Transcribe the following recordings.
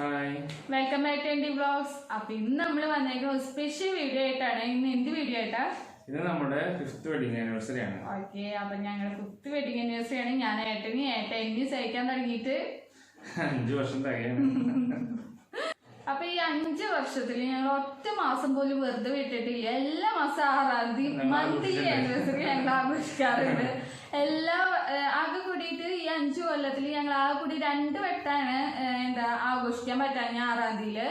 Welcome back to ND vlogs. അപ്പൊ ഇന്ന് നമ്മൾ വന്നേക്കുന്ന ഒരു സ്പെഷ്യൽ വീഡിയോ ആയിട്ടാണ്. ഇന്ന് എന്ത് വീഡിയോ ആയിട്ടാ? ഇത് നമ്മുടെ 5th വെഡിങ് ആനിവേഴ്സറി ആണ്. ഓക്കെ, അപ്പൊ ഞങ്ങളുടെ 5th വെഡിങ് ആനിവേഴ്സറി ആണ്. ഞാൻ ഏട്ടന് സഹിക്കാൻ തുടങ്ങിയിട്ട് 5 വർഷം തികയാണ്. അപ്പൊ ഈ 5 വർഷത്തിൽ ഞങ്ങൾ ഒറ്റ മാസം പോലും വെറുതെ വിട്ടിട്ടില്ല. എല്ലാ മാസം 6-ാം തീയതി മന്ത്ലി ആനിവേഴ്സറി ഞങ്ങൾ ആഘോഷിക്കാറുണ്ട്. ആകെ കൂടിയിട്ട് ഈ 5 കൊല്ലത്തിൽ ഞങ്ങൾ ആകെ കൂടി 2 വട്ടാണ് ആഘോഷിക്കാൻ പറ്റാഞ്ഞ 6-ാം തീയതിയില്.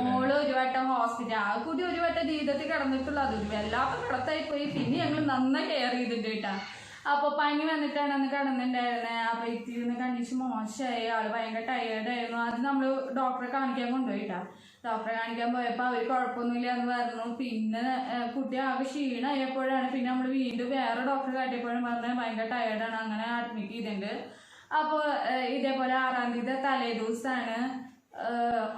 മോള് ഒരു വട്ടം ഹോസ്പിറ്റൽ ആകെ കൂടി ഒരു വട്ടം ജീവിതത്തിൽ കിടന്നിട്ടുള്ളൂ. അതൊരു വല്ലാത്ത കിടത്തായി പോയി. പിന്നെ ഞങ്ങൾ നന്നായി കെയർ ചെയ്തിട്ട് കേട്ടാ. അപ്പൊ പനി വന്നിട്ടാണ് അന്ന് കിടന്നിട്ടുണ്ടായിരുന്നത്. അപ്പൊ ഇത്തിരുന്ന് കണ്ടീഷൻ മോശമായി. ആള് ഭയങ്കര ടയേർഡായിരുന്നു. അത് നമ്മള് ഡോക്ടറെ കാണിക്കാൻ കൊണ്ടുപോയിട്ടാ. ഡോക്ടറെ കാണിക്കാൻ പോയപ്പോ അവര് കുഴപ്പമൊന്നുമില്ല എന്ന് പറഞ്ഞു. പിന്നെ കുട്ടി ആകെ ക്ഷീണമായപ്പോഴാണ് പിന്നെ നമ്മൾ വീണ്ടും വേറെ ഡോക്ടറെ കാട്ടിയപ്പോഴും പറഞ്ഞാൽ ഭയങ്കര ടയേർഡാണ്, അങ്ങനെ അഡ്മിറ്റ് ചെയ്തിട്ടുണ്ട്. അപ്പോൾ ഇതേപോലെ 6-ാം തീയതി തലേ ദിവസമാണ്,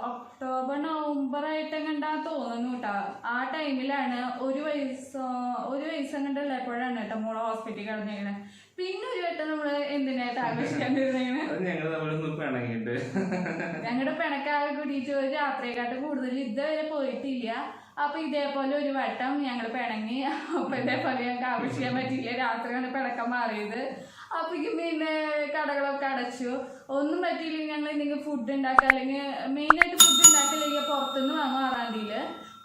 ഒക്ടോബർ നവംബർ ആയിട്ടെങ്ങണ്ടാ തോന്നുന്നു കേട്ടോ. ആ ടൈമിലാണ് ഒരു വയസ്സും കണ്ടുള്ളപ്പോഴാണ് കേട്ടോ മോള് ഹോസ്പിറ്റലിൽ കിടന്നിരിക്കണേ. പിന്നെ ഒരു വട്ടം നമ്മള് എന്തിനായിട്ട് ആഘോഷിക്കാണ്ടിരുന്നേക്കണേ, ഞങ്ങളുടെ പിണക്കാകെ കൂടിയിട്ട് ഒരു രാത്രിയെക്കാട്ട് കൂടുതൽ ഇതുവരെ പോയിട്ടില്ല. അപ്പൊ ഇതേപോലെ ഒരു വട്ടം ഞങ്ങൾ പിണങ്ങി. അപ്പൊ ഇതേപോലെ ഞങ്ങൾക്ക് ആഘോഷിക്കാൻ പറ്റിയില്ല. രാത്രിയാണ് പിണക്കം മാറിയത്. അപ്പോഴേക്കും പിന്നെ കടകളൊക്കെ അടച്ചു. ഒന്നും പറ്റിയില്ലെങ്കിൽ ഞങ്ങൾ എന്തെങ്കിലും ഫുഡ് ഉണ്ടാക്കുക, അല്ലെങ്കിൽ മെയിനായിട്ട് ഫുഡ് ഉണ്ടാക്കില്ലെങ്കിൽ പുറത്തുനിന്ന് വാങ്ങും. 6-ാം തീയതിയിൽ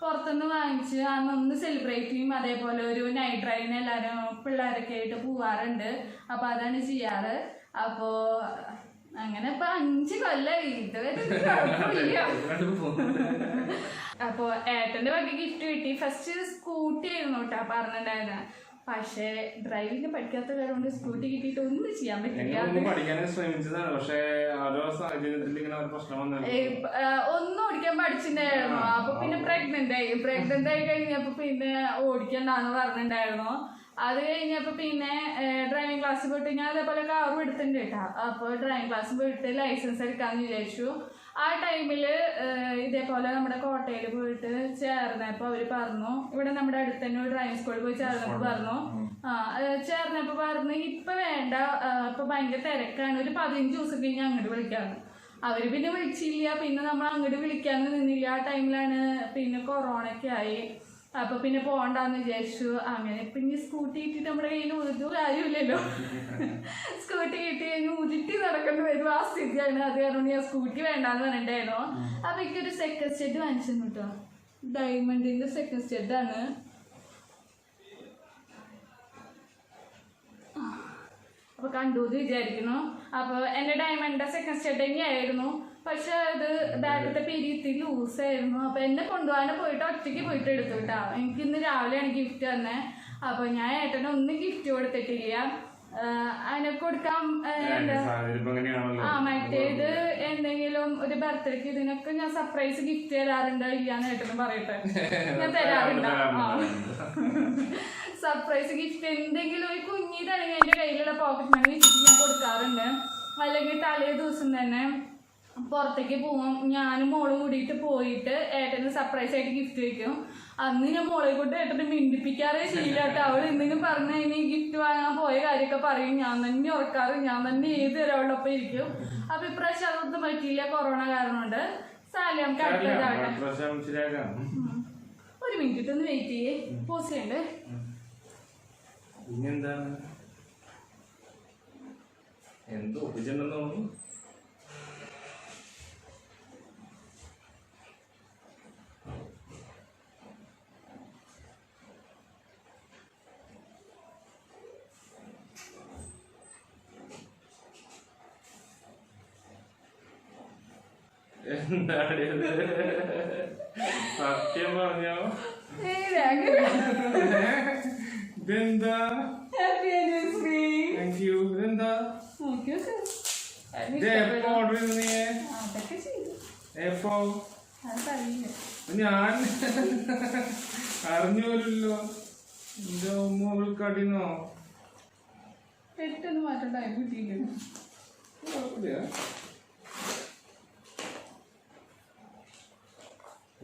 പുറത്തുനിന്ന് വാങ്ങിച്ച് അന്നൊന്ന് സെലിബ്രേറ്റ് ചെയ്യും. അതേപോലെ ഒരു നൈറ്റ് ഡ്രൈവിന് എല്ലാവരും പിള്ളേരൊക്കെ ആയിട്ട് പോവാറുണ്ട്. അപ്പോൾ അതാണ് ചെയ്യാറ്. അപ്പോൾ അങ്ങനെ ഇപ്പൊ 5 കൊല്ലം ഇതുവരെ കുഴപ്പമില്ല. അപ്പോൾ ഏട്ടൻ്റെ വക ഗിഫ്റ്റ് കിട്ടി. ഫസ്റ്റ് സ്കൂട്ടി ആയിരുന്നു കേട്ടോ പറഞ്ഞിട്ടുണ്ടായിരുന്നത്. പക്ഷേ ഡ്രൈവിംഗ് പഠിക്കാത്ത കാരണം സ്കൂട്ടി കിട്ടിയിട്ട് ഒന്നും ചെയ്യാൻ പറ്റില്ല. ഒന്നും ഓടിക്കാൻ പഠിച്ചിട്ടുണ്ടായിരുന്നു. അപ്പൊ പിന്നെ പ്രഗ്നന്റ് ആയി കഴിഞ്ഞപ്പോ പിന്നെ ഓടിക്കണ്ടെന്ന് പറഞ്ഞിട്ടുണ്ടായിരുന്നു. അത് കഴിഞ്ഞപ്പോ പിന്നെ ഡ്രൈവിംഗ് ക്ലാസ് പോയിട്ട് ഞാൻ അതേപോലെ കാറും എടുത്തിട്ടുണ്ട് കേട്ടോ. അപ്പോൾ ഡ്രൈവിംഗ് ക്ലാസ് പോയിട്ട് ലൈസൻസ് എടുക്കാന്ന് വിചാരിച്ചു. ആ ടൈമില് ഇതേപോലെ നമ്മുടെ കോട്ടയിൽ പോയിട്ട് ചേർന്നപ്പോ അവര് പറഞ്ഞു, ഇവിടെ നമ്മുടെ അടുത്ത് തന്നെ ഒരു ഡ്രൈവിംഗ് സ്കൂളിൽ പോയി ചേർന്നപ്പോ പറഞ്ഞു, ചേർന്നപ്പോ പറഞ്ഞു ഇപ്പൊ വേണ്ട, ഇപ്പൊ ഭയങ്കര തിരക്കാണ്, ഒരു 15 ദിവസം കഴിഞ്ഞ് അങ്ങോട്ട് വിളിക്കാന്ന്. അവര് പിന്നെ വിളിച്ചില്ല. പിന്നെ നമ്മൾ അങ്ങോട്ട് വിളിക്കാന്ന് നിന്നില്ല. ആ ടൈമിലാണ് പിന്നെ കൊറോണയൊക്കെ ആയി. അപ്പൊ പിന്നെ പോകണ്ടെന്ന് വിചാരിച്ചു. അങ്ങനെ പിന്നെ സ്കൂട്ടി കിട്ടിയിട്ട് നമ്മുടെ കയ്യിൽ ഒരു കാര്യമില്ലല്ലോ. സ്കൂട്ടി കിട്ടി കഴിഞ്ഞ് ഉരുട്ടി നടക്കേണ്ടി വരും. ആ സ്ഥിതിയാണ്. അത് കാരണം ഞാൻ സ്കൂട്ടി വേണ്ടാന്ന് പറഞ്ഞിട്ടുണ്ടായിരുന്നു. അപ്പൊ എനിക്കൊരു സെക്കൻഡ് സ്റ്റെഡ് വാങ്ങിച്ചു കേട്ടോ. ഡയമണ്ടിന്റെ സെക്കൻഡ് സ്റ്റെഡാണ്. അപ്പൊ കണ്ടൂന്ന് വിചാരിക്കുന്നു. അപ്പൊ എന്റെ ഡയമണ്ടിന്റെ സെക്കൻഡ് സ്റ്റെഡ് തന്നെയായിരുന്നു. പക്ഷെ അത് ബാഗത്തെ പെരിയത്തി ലൂസായിരുന്നു. അപ്പൊ എന്നെ കൊണ്ടുപോകാൻ പോയിട്ട് ഒറ്റയ്ക്ക് പോയിട്ട് എടുത്തു കേട്ടോ. എനിക്ക് ഇന്ന് രാവിലെയാണ് ഗിഫ്റ്റ് തന്നെ. അപ്പൊ ഞാൻ ഏട്ടന് ഒന്നും ഗിഫ്റ്റ് കൊടുത്തിട്ടില്ല. അതിനെ കൊടുക്കാൻ മറ്റേത് എന്തെങ്കിലും ഒരു ബർത്ത്ഡേക്ക് ഇതിനൊക്കെ ഞാൻ സർപ്രൈസ് ഗിഫ്റ്റ് തരാറുണ്ട്. ഇല്ലാന്ന് ഏട്ടന് പറയട്ടെ, ഞാൻ തരാറുണ്ട്. സർപ്രൈസ് ഗിഫ്റ്റ് എന്തെങ്കിലും ഒരു കുഞ്ഞിതാണെങ്കിൽ എന്റെ കയ്യിലുള്ള പോക്കറ്റ് മണി വെച്ചിട്ട് ഞാൻ കൊടുക്കാറുണ്ട്. അല്ലെങ്കിൽ തലേ ദിവസം തന്നെ പുറത്തേക്ക് പോവും. ഞാനും മോളും കൂടിയിട്ട് പോയിട്ട് ഏട്ടന് സർപ്രൈസ് ആയിട്ട് ഗിഫ്റ്റ് വയ്ക്കും. അന്ന് ഞാൻ മോളെ കൊണ്ട് ഏട്ടനെ മിണ്ടിപ്പിക്കാറേ ശീലമായിട്ട്. അവൾ എന്തെങ്കിലും പറഞ്ഞു കഴിഞ്ഞാൽ ഗിഫ്റ്റ് വാങ്ങാൻ പോയ കാര്യമൊക്കെ പറയും. ഞാൻ തന്നെ ഉറക്കാറ്, ഞാൻ തന്നെ ഏത് ഒരാളൊപ്പം ഇരിക്കും. അപ്പൊ ഇപ്രാവശ്യം അതൊന്നും പറ്റിയില്ല, കൊറോണ കാരണം കൊണ്ട്. സാലി നമുക്ക് അടുത്തതാകട്ടെ. ഒരു മിനിറ്റ് ഒന്ന് വെയിറ്റ് ചെയ്യേ, പോസ് ചെയ്യണ്ടേ. എന്തോ ഒപ്പിച്ചിട്ടുണ്ടെന്ന് തോന്നുന്നു. സത്യം പറഞ്ഞോ? ഇതെന്താ? Thank you. ഇതെന്താ? എപ്പോ ഓർഡർ എപ്പോ? ഞാൻ അറിഞ്ഞോലല്ലോ. എന്റെ ഉമ്മ കടിനോ പെട്ടെന്ന് മാറ്റണ്ട. കിട്ടിയില്ല.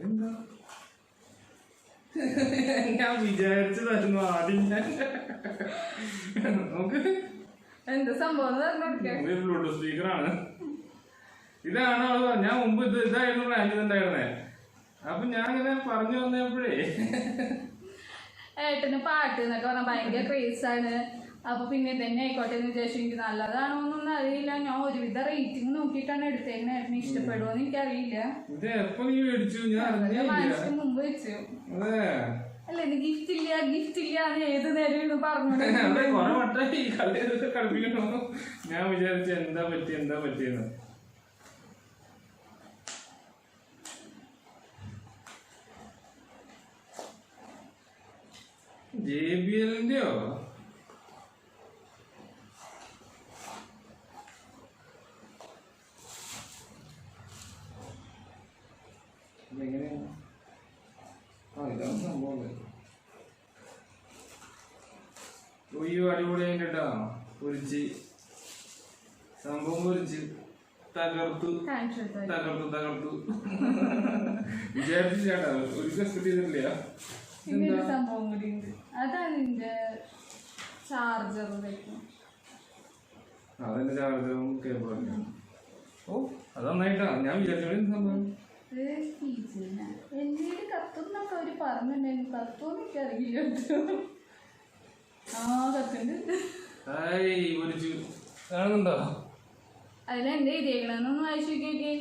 എന്താ ഞാൻ വിചാരിച്ചതായിരുന്നു ആദ്യം. ഞാൻ നോക്ക് എന്ത് സംഭവം എന്ന് പറഞ്ഞു കൊടുക്കുക. ഇത് ബ്ലൂടൂത്ത് സ്പീക്കറാണ്. ഇതാണ് അവള് പറഞ്ഞ ഞാൻ മുമ്പ് ഇതായിരുന്നു പ്ലാൻ ചെയ്തിട്ടുണ്ടായിരുന്നേ. അപ്പൊ ഞാൻ ഇങ്ങനെ പറഞ്ഞു വന്നപ്പോഴേ ഏട്ടന് പാട്ട് എന്നൊക്കെ പറഞ്ഞാൽ ഭയങ്കര ക്രേസാണ്. അപ്പൊ പിന്നെ തന്നെ ആയിക്കോട്ടെ എന്ന് വിചാരിച്ചു. എനിക്ക് നല്ലതാണോ എന്നൊന്നും അറിയില്ല. ഞാൻ ഒരുവിധ റേറ്റിംഗ് നോക്കിയിട്ടാണ് എടുത്തേക്കുന്നത്. ഏട്ടന് ഇഷ്ടപ്പെടുമോ എന്ന് എനിക്കറിയില്ല. ഇത് എപ്പോ നീ മേടിച്ചു? ഞാൻ വാങ്ങിച്ചിട്ട് മുമ്പ് വെച്ചു. അല്ല ഇത് ഗിഫ്റ്റ് ഇല്ല എന്ന് ഏത് നേരം പറഞ്ഞു. കൊറേ വട്ടം ഈ കളിപ്പിക്കണോ? ഞാൻ വിചാരിച്ചു എന്താ പറ്റിയെന്ന്. JBLന്റെയോ? ഇതാണ് സംഭവം. ഒയ്യോ അടിപൊളിയായിട്ട് കേട്ടോ. പൊരിച്ച് സംഭവം പൊരിച്ച് തകർത്തു. വിചാരിച്ചു ചേട്ടാ ഒരു എക്സ്പെക്ട് ചെയ്തിട്ടില്ല. പിന്നെ സംഭവം കൂടി ഉണ്ട്. അതാണ് എന്റെ ചാർജർ വെക്കും. അതെന്റെ ചാർജറും കേബിളൊക്കെ. ഓ അത് നന്നായിട്ടാ. ഞാൻ വിചാരിച്ചു സംഭവം എന്റെ കത്തുന്നൊക്കെ അവര് പറഞ്ഞിട്ടുണ്ടായിരുന്നു. കത്തുന്നൊക്കെ അറിയില്ല. കത്തുണ്ട്. കാണുന്നുണ്ടോ? അതിലെന്താ ഇരിക്കണെന്നൊന്ന് വായിച്ചു നോക്കിയേ.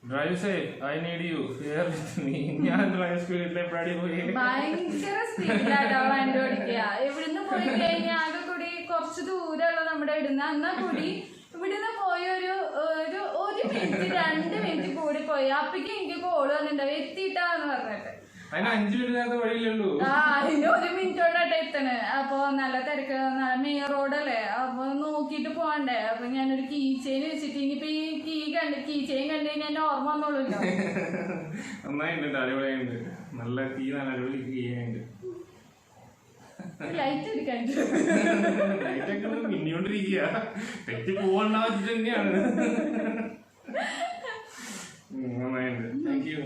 Drive safe, I need you here with me. ഞാൻ ഡ്രൈവ് സ്പീഡിലെ പോയി ഭയങ്കര സ്പീഡിലാട്ടോ വണ്ടി ഓടിക്കുക. ഇവിടുന്ന് പോയി കഴിഞ്ഞാൽ ആകെ കൂടി കുറച്ച് ദൂരമുള്ള നമ്മുടെ ഇടുന്ന എന്നാ കൂടി ഇവിടുന്ന് പോയി ഒരു മിനിറ്റ് 2 മിനിറ്റ് കൂടി പോയി. അപ്പക്ക് എനിക്ക് കോള് വന്നിട്ടുണ്ടാവും എത്തിയിട്ടാന്ന് പറഞ്ഞിട്ട്. അതിന് 5 മിനിറ്റ് വഴിയില്ലല്ലോ. അതിന് 1 മിനിറ്റോടായിട്ട് എത്തണ്. അപ്പൊ നല്ല തിരക്ക്, നല്ല മെയിൻ റോഡല്ലേ. അപ്പൊ നോക്കിട്ട് പോകണ്ടേ. അപ്പൊ ഞാനൊരു കീ ചെയിൻ വെച്ചിട്ട് ഇനിയിപ്പൊ ഈ കീ ചെയിൻ കണ്ടു കഴിഞ്ഞാൽ എന്നെ ഓർമ്മ വന്നോളൂല്ലോ. നന്നായിട്ടുണ്ട്, അടിപൊളിയുണ്ട്. നല്ല അടിപൊളി കീ ആയിട്ട് ലൈറ്റ് എടുക്കാൻ മിന്നിക്കൊണ്ടിരിക്കുക. തെറ്റി പോകണ്ട വെച്ചിട്ട് തന്നെയാണ്. നന്നായിട്ടുണ്ട്, താങ്ക് യു.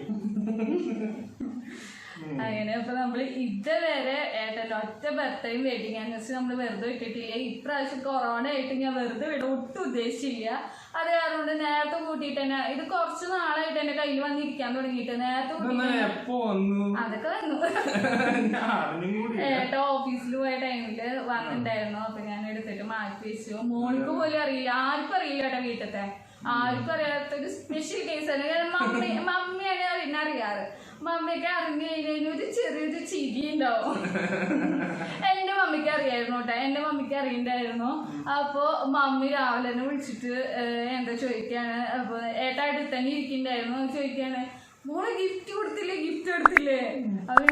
അങ്ങനെ അപ്പൊ നമ്മള് ഇതുവരെ ഏട്ടൻ്റെ ഒറ്റ ബർത്ത്ഡേയും വെഡിങ് ആനിവേഴ്സറി നമ്മൾ വെറുതെ വിട്ടിട്ടില്ല. ഇപ്രാവശ്യം കൊറോണ ആയിട്ട് ഞാൻ വെറുതെ വിടാൻ ഒട്ടും ഉദ്ദേശിച്ചില്ല. അത് കാരണം കൊണ്ട് നേരത്തെ കൂട്ടിയിട്ട് തന്നെ ഇത് കുറച്ച് നാളായിട്ട് എന്റെ കയ്യിൽ വന്നിരിക്കാൻ തുടങ്ങിയിട്ട് നേരത്തെ അതൊക്കെ വന്നു. ഏട്ട ഓഫീസിൽ പോയ ടൈമില് വന്നിട്ടുണ്ടായിരുന്നു. അപ്പൊ ഞാൻ എടുത്തിട്ട് മാറ്റി വെച്ചു. മോൾക്ക് പോലും അറിയില്ല, ആർക്കും അറിയില്ല ഏട്ടാ. വീട്ടിലത്തെ ആർക്കും അറിയാത്തൊരു സ്പെഷ്യൽ കേസാണ്. മമ്മിയാണ് പിന്നെ അറിയാറ്. മമ്മിയൊക്കെ അറിഞ്ഞു കഴിഞ്ഞാൽ ഒരു ചെറിയൊരു ചിരി ഉണ്ടാവും. എന്റെ മമ്മിക്ക് അറിയായിരുന്നു കേട്ടോ. എന്റെ മമ്മിക്ക് അറിയണ്ടായിരുന്നു. അപ്പൊ മമ്മി രാവിലെ തന്നെ വിളിച്ചിട്ട് എന്താ ചോദിക്കാണ്. അപ്പൊ ഏട്ടാ അടുത്ത് തന്നെ ഇരിക്കണ്ടായിരുന്നു. ചോദിക്കാണ്, മോളെ ഗിഫ്റ്റ് കൊടുത്തില്ലേ? അപ്പൊ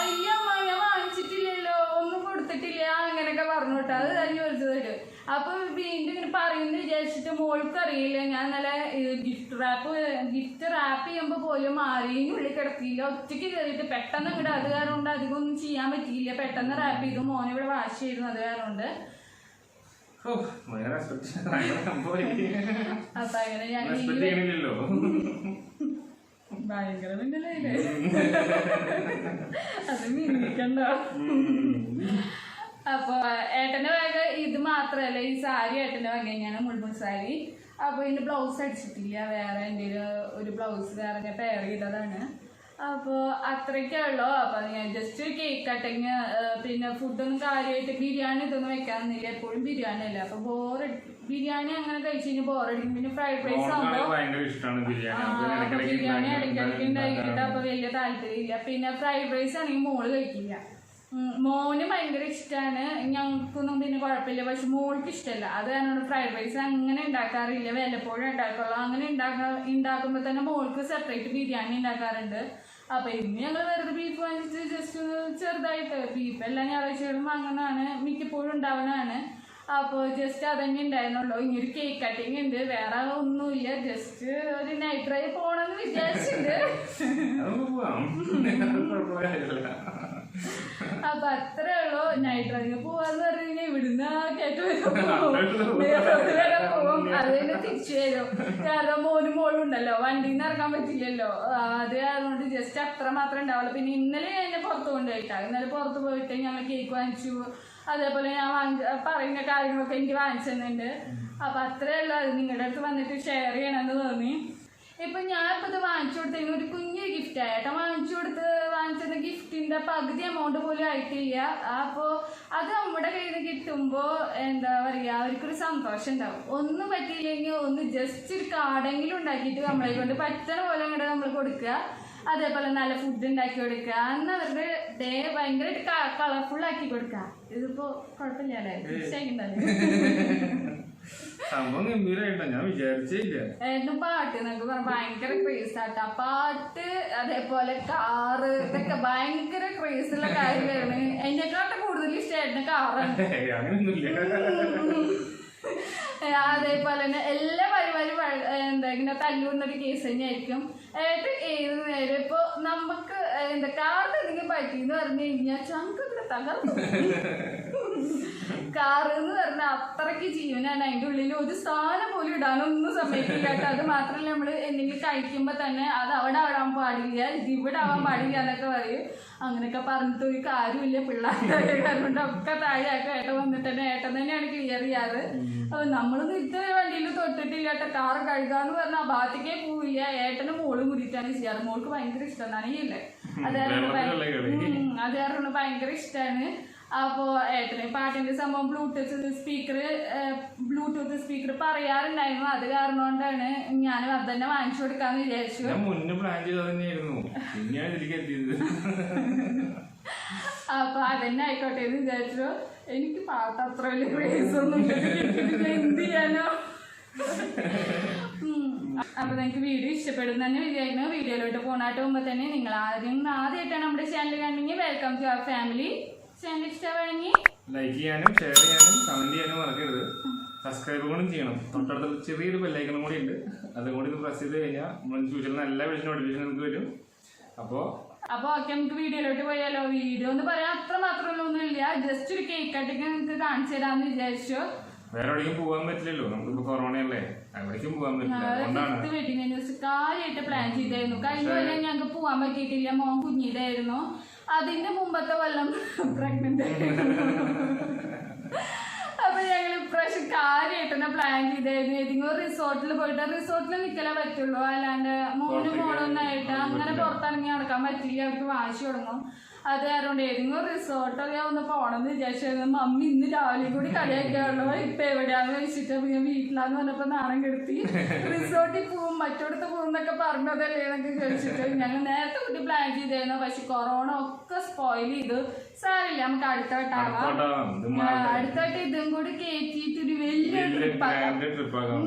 അയ്യ ഞാൻ വാങ്ങിച്ചിട്ടില്ലല്ലോ, ഒന്നും കൊടുത്തിട്ടില്ല, അങ്ങനെയൊക്കെ പറഞ്ഞു കേട്ടോ. അത് കഴിഞ്ഞ് വിളിച്ചത്. അപ്പൊ വീണ്ടും ഇങ്ങനെ പറയുന്നു വിചാരിച്ചിട്ട് മോൾക്ക് അറിയില്ല. ഞാൻ നല്ല ഗിഫ്റ്റ് റാപ്പ് ചെയ്യുമ്പോ പോലും മാറിയുള്ളിൽ കിടക്കില്ല. ഒറ്റയ്ക്ക് കയറിയിട്ട് പെട്ടെന്ന് ഇങ്ങോട്ട്. അത് കാരണം കൊണ്ട് അധികം ഒന്നും ചെയ്യാൻ പറ്റിയില്ല. പെട്ടെന്ന് റാപ്പ് ചെയ്തു. മോനെ ഇവിടെ വാഷ് ചെയ്തു. അത് കാരണം കൊണ്ട് അപ്പൊ അങ്ങനെ ഞാൻ ഭയങ്കര മിന്നലേ അത് മിന്നിക്കണ്ട. അപ്പൊ ഏട്ടന്റെ വക ഇത് മാത്രല്ല, ഈ സാരി ഏട്ടന്റെ വക തന്നെയാണ്, മുൾമുൾ സാരി. അപ്പൊ ഇതിന്റെ ബ്ലൗസ് അടിച്ചിട്ടില്ല. വേറെ എൻ്റെ ഒരു ബ്ലൗസ് വേറെ ഞാൻ പെയർ ചെയ്തതാണ്. അപ്പോൾ അത്രയ്ക്കുള്ളൂ. അപ്പൊ ഞാൻ ജസ്റ്റ് കേക്ക് കട്ടിങ്, പിന്നെ ഫുഡൊന്നും കാര്യമായിട്ട് ബിരിയാണി ഇതൊന്നും വെക്കാന്നില്ല. എപ്പോഴും ബിരിയാണി അല്ല. അപ്പൊ ബിരിയാണി അങ്ങനെ കഴിച്ചു കഴിഞ്ഞാൽ ബോറടിക്കും. പിന്നെ ഫ്രൈഡ് റൈസ് ആകുമ്പോ ബിരിയാണി ഇടയ്ക്കിടയ്ക്ക് ഉണ്ടാക്കിയിട്ട് അപ്പൊ വലിയ താല്പര്യമില്ല. പിന്നെ ഫ്രൈഡ് റൈസ് ആണെങ്കിൽ മോള് കഴിക്കില്ല. മോന് ഭയങ്കര ഇഷ്ടമാണ്. ഞങ്ങൾക്കൊന്നും പിന്നെ കുഴപ്പമില്ല. പക്ഷെ മോൾക്ക് ഇഷ്ടമല്ല. അത് കാരണം ഫ്രൈഡ് റൈസ് അങ്ങനെ ഉണ്ടാക്കാറില്ല. വല്ലപ്പോഴും ഉണ്ടാക്കുള്ളൂ. അങ്ങനെ ഉണ്ടാക്കുമ്പോൾ തന്നെ മോൾക്ക് സെപ്പറേറ്റ് ബിരിയാണി ഉണ്ടാക്കാറുണ്ട്. അപ്പൊ ഇന്ന് ഞങ്ങൾ വെറുതെ ബീഫ് വാങ്ങിച്ചിട്ട് ജസ്റ്റ് ചെറുതായിട്ട്, ബീഫ് എല്ലാം ഞായറാഴ്ചകളും വാങ്ങുന്നതാണ്, മിക്കപ്പോഴും ഉണ്ടാവുന്നതാണ്. അപ്പോൾ ജസ്റ്റ് അതന്നെ ഉണ്ടായിരുന്നുള്ളൂ. ഇനിയൊരു കേക്ക് കട്ടിങ് ഉണ്ട്, വേറെ ഒന്നുമില്ല. ജസ്റ്റ് ഒരു നൈറ്റ് ഡ്രൈവ് പോകണമെന്ന് വിചാരിച്ചിട്ടുണ്ട്. അപ്പൊ അത്രേ ഉള്ളൂ. നൈറ്റ് ഡ്രൈവ് പോവാന്ന് പറഞ്ഞു കഴിഞ്ഞാൽ ഇവിടുന്ന് കേട്ട് വരെ പോകും. അത് തന്നെ തിരിച്ചു വരും. കാരണം മോളും ഉണ്ടല്ലോ, വണ്ടിയിൽ നിന്ന് ഇറങ്ങാൻ പറ്റില്ലല്ലോ. അത് അതുകൊണ്ട് ജസ്റ്റ് അത്ര മാത്രമേ ഉണ്ടാവുള്ളൂ. പിന്നെ ഇന്നലെ ഞാൻ പുറത്ത് കൊണ്ടുപോയിട്ടാ. ഇന്നലെ പുറത്ത് പോയിട്ട് ഞങ്ങൾ കേക്ക് വാങ്ങിച്ചു. അതേപോലെ ഞാൻ പറയുന്ന കാര്യങ്ങളൊക്കെ എനിക്ക് വാങ്ങിച്ചു തന്നിട്ടുണ്ട്. അപ്പൊ അത്രയുള്ള നിങ്ങളുടെ അടുത്ത് വന്നിട്ട് ഷെയർ ചെയ്യണമെന്ന് തോന്നി. ഇപ്പൊ ഞാനിപ്പോ ഇത് വാങ്ങിച്ചു കൊടുത്തതിന് ഒരു കുഞ്ഞു ഗിഫ്റ്റ് ആയിട്ടാ വാങ്ങിച്ചത് ഗിഫ്റ്റിന്റെ പകുതി എമൗണ്ട് പോലും ആയിട്ടില്ല. അപ്പോ അത് നമ്മുടെ കയ്യിൽ നിന്ന് കിട്ടുമ്പോ എന്താ പറയാ അവർക്കൊരു സന്തോഷം ഉണ്ടാവും. ഒന്നും പറ്റിയില്ലെങ്കിൽ ഒന്ന് ജസ്റ്റ് ഒരു കാർഡെങ്കിലും ഉണ്ടാക്കിയിട്ട് നമ്മളെ കൊണ്ട് പറ്റണ പോലെ അങ്ങോട്ട് നമ്മൾ കൊടുക്കുക. അതേപോലെ നല്ല ഫുഡ് ഉണ്ടാക്കി കൊടുക്കുക. അന്ന് അവരുടെ ഡേ ഭയങ്കരമായിട്ട് കളർഫുൾ ആക്കി കൊടുക്കുക. ഇതിപ്പോ കുഴപ്പമില്ലല്ലേ, സംഭവം ഗംഭീരായിട്ടാ, ഞാൻ വിചാരിച്ചില്ല. ഏട്ടനും പാട്ട് എന്നൊക്കെ പറഞ്ഞ ഭയങ്കര ക്രേസ് ആട്ടാ. പാട്ട് അതേപോലെ കാറ് ഇതൊക്കെ ഭയങ്കര ക്രേസ് ഉള്ള കാര്യമാണ്. അതിനെക്കാട്ടും കൂടുതൽ ഇഷ്ടം ഏട്ടന് കാറാണ്. അതേപോലെ തന്നെ എല്ലാ പരിപാടി എന്താ ഇങ്ങനെ തല്ലുകൊണ്ടൊരു കേസ് തന്നെയായിരിക്കും. ഏട്ടൻ ഏത് നേരം ഇപ്പൊ നമുക്ക് എന്താ കാറിന് എന്തെങ്കിലും പറ്റിയെന്ന് പറഞ്ഞു കഴിഞ്ഞാൽ ചങ്കൊക്കെ തകർന്നു. കാറ് എന്ന് പറഞ്ഞാൽ അത്രയ്ക്ക് ജീവനാണ്. അതിൻ്റെ ഉള്ളിൽ ഒരു സാധനം പോലും ഇടാനൊന്നും സമ്മതിക്കില്ല കേട്ടോ. അത് മാത്രമല്ല നമ്മൾ എന്തെങ്കിലും കഴിക്കുമ്പോൾ തന്നെ അത് അവിടെ ആവാൻ പാടില്ല, ഇത് ഇവിടെ ആവാൻ പാടില്ല എന്നൊക്കെ പറയും. അങ്ങനെയൊക്കെ പറഞ്ഞിട്ട് ഒരു കാര്യമില്ല. പിള്ളേരുടെ കാരണം ഒക്കെ താഴെയാക്കും. ഏട്ടൻ വന്നിട്ട് തന്നെ ഏട്ടൻ തന്നെയാണ് ക്ലിയർ ചെയ്യാറ്. അപ്പൊ നമ്മളൊന്നും ഇതുവരെ വണ്ടിയിൽ തൊട്ടിട്ടില്ല കേട്ടോ. കാറ് കഴുകാന്ന് പറഞ്ഞാൽ ആ ഭാഗത്തേക്കേ പോവില്ല. ഏട്ടനും മോളും കൂടിയിട്ടാണ് ചെയ്യാറ്. മോൾക്ക് ഭയങ്കര ഇഷ്ടമാണ്, നനയില്ലേ. അത് കാരണം ഭയങ്കര ഇഷ്ടമാണ്. അപ്പോ ഏട്ടന് പാട്ടിന്റെ സംഭവം ബ്ലൂടൂത്ത് സ്പീക്കർ പറയാറുണ്ടായിരുന്നു. അത് കാരണം കൊണ്ടാണ് ഞാൻ അത് തന്നെ വാങ്ങിച്ചു കൊടുക്കാന്ന് വിചാരിച്ചു. അപ്പൊ അതന്നെ ആയിക്കോട്ടെ എന്ന് വിചാരിച്ചു. എനിക്ക് പാട്ട് അത്ര വലിയ ക്രേസ് ഒന്നും എന്ത് ചെയ്യാനോ. അപ്പൊ നിങ്ങൾക്ക് വീഡിയോ ഇഷ്ടപ്പെടുന്ന തന്നെ വിചാരിക്കുന്നു. വീഡിയോയിലോട്ട് പോണാട്ട് പോകുമ്പോ തന്നെ നിങ്ങൾ ആദ്യമായിട്ടാണ് നമ്മുടെ ചാനൽ കണ്ടെങ്കിൽ welcome to our family. Channel ഇഷ്ടമാണെങ്കിൽ ലൈക്ക് ചെയ്യാനും ഷെയർ ചെയ്യാനും കമന്റ് ചെയ്യാനും മറക്കരുത്. സബ്സ്ക്രൈബ് കൂടി ചെയ്യണം. തൊട്ടടുത്ത് ചെറിയൊരു ബെല്ലൈക്കണും കൂടി ഉണ്ട്, അതും കൂടി പ്രസ് ചെയ്ത് കഴിഞ്ഞാൽ നമ്മൾ ഫ്യൂച്ചറിൽ എല്ലാ നോട്ടിഫിക്കേഷൻ നമുക്ക് വരും. അപ്പോൾ ഓക്കെ, നമുക്ക് വീഡിയോയിലോട്ട് പോയാലോ. വീഡിയോ എന്ന് പറയാൻ അത്ര മാത്രമൊന്നും ഇല്ല, ജസ്റ്റ് ഒരു കേക്ക് കട്ടിങ് നിങ്ങൾക്ക് കാണിച്ചു തരാമെന്ന് വിചാരിച്ചു. വേറെ എവിടേക്കും പോകാൻ പറ്റില്ലല്ലോ, നമുക്കിപ്പോ കൊറോണയല്ലേ, എവിടേക്കും പോകാൻ പറ്റില്ല. വെഡിങ് ആനിവേഴ്സറി കാര്യമായിട്ട് പ്ലാൻ ചെയ്തായിരുന്നു. കഴിഞ്ഞ കൊല്ലം ഞങ്ങൾക്ക് പോകാൻ പറ്റിയിട്ടില്ല, മോൻ കുഞ്ഞിതായിരുന്നു. അതിന്റെ മുമ്പത്തെ കൊല്ലം പ്രഗ്നന്റ് അപ്പൊ ഞങ്ങൾ ഇപ്രാവശ്യം കാര്യമായിട്ട് തന്നെ പ്ലാൻ ചെയ്തായിരുന്നു. ഏതെങ്കിലും റിസോർട്ടിൽ പോയിട്ട്, റിസോർട്ടിൽ നിൽക്കലേ പറ്റുള്ളൂ, അല്ലാണ്ട് മോളൊന്നായിട്ട് അങ്ങനെ പുറത്തിറങ്ങി നടക്കാൻ പറ്റില്ല, അവർക്ക് വാശി തുടങ്ങും. അത് കാരണം ഏതെങ്കിലും റിസോർട്ടൊക്കെ ഒന്ന് പോകണമെന്ന് വിചാരിച്ചായിരുന്നു. മമ്മി ഇന്ന് രാവിലെ കൂടി കളിയാക്കിയാണല്ലോ ഇപ്പൊ എവിടെയാന്ന് വെച്ചിട്ട് ഞാൻ വീട്ടിലാന്ന് പറഞ്ഞപ്പോ നാണം കെടുത്തി. റിസോർട്ടിൽ പോവും മറ്റോടത്ത് പോകും എന്നൊക്കെ പറഞ്ഞതല്ലേ എന്നൊക്കെ ചോദിച്ചിട്ട് ഞങ്ങൾ നേരത്തെ കൂട്ടി പ്ലാൻ ചെയ്തായിരുന്നു. പക്ഷെ കൊറോണ ഒക്കെ സ്പോയിൽ ചെയ്തു. സാരില്ല, നമുക്ക് അടുത്ത വട്ടം അടുത്തായിട്ട് ഇതും കൂടി കയറ്റിയിട്ടൊരു വലിയ ട്രിപ്പാക്കാം.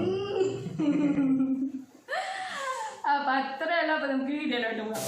അപ്പൊ അത്രയല്ല. അപ്പൊ നമുക്ക് വീഡിയോയിലോട്ട് പോകാം.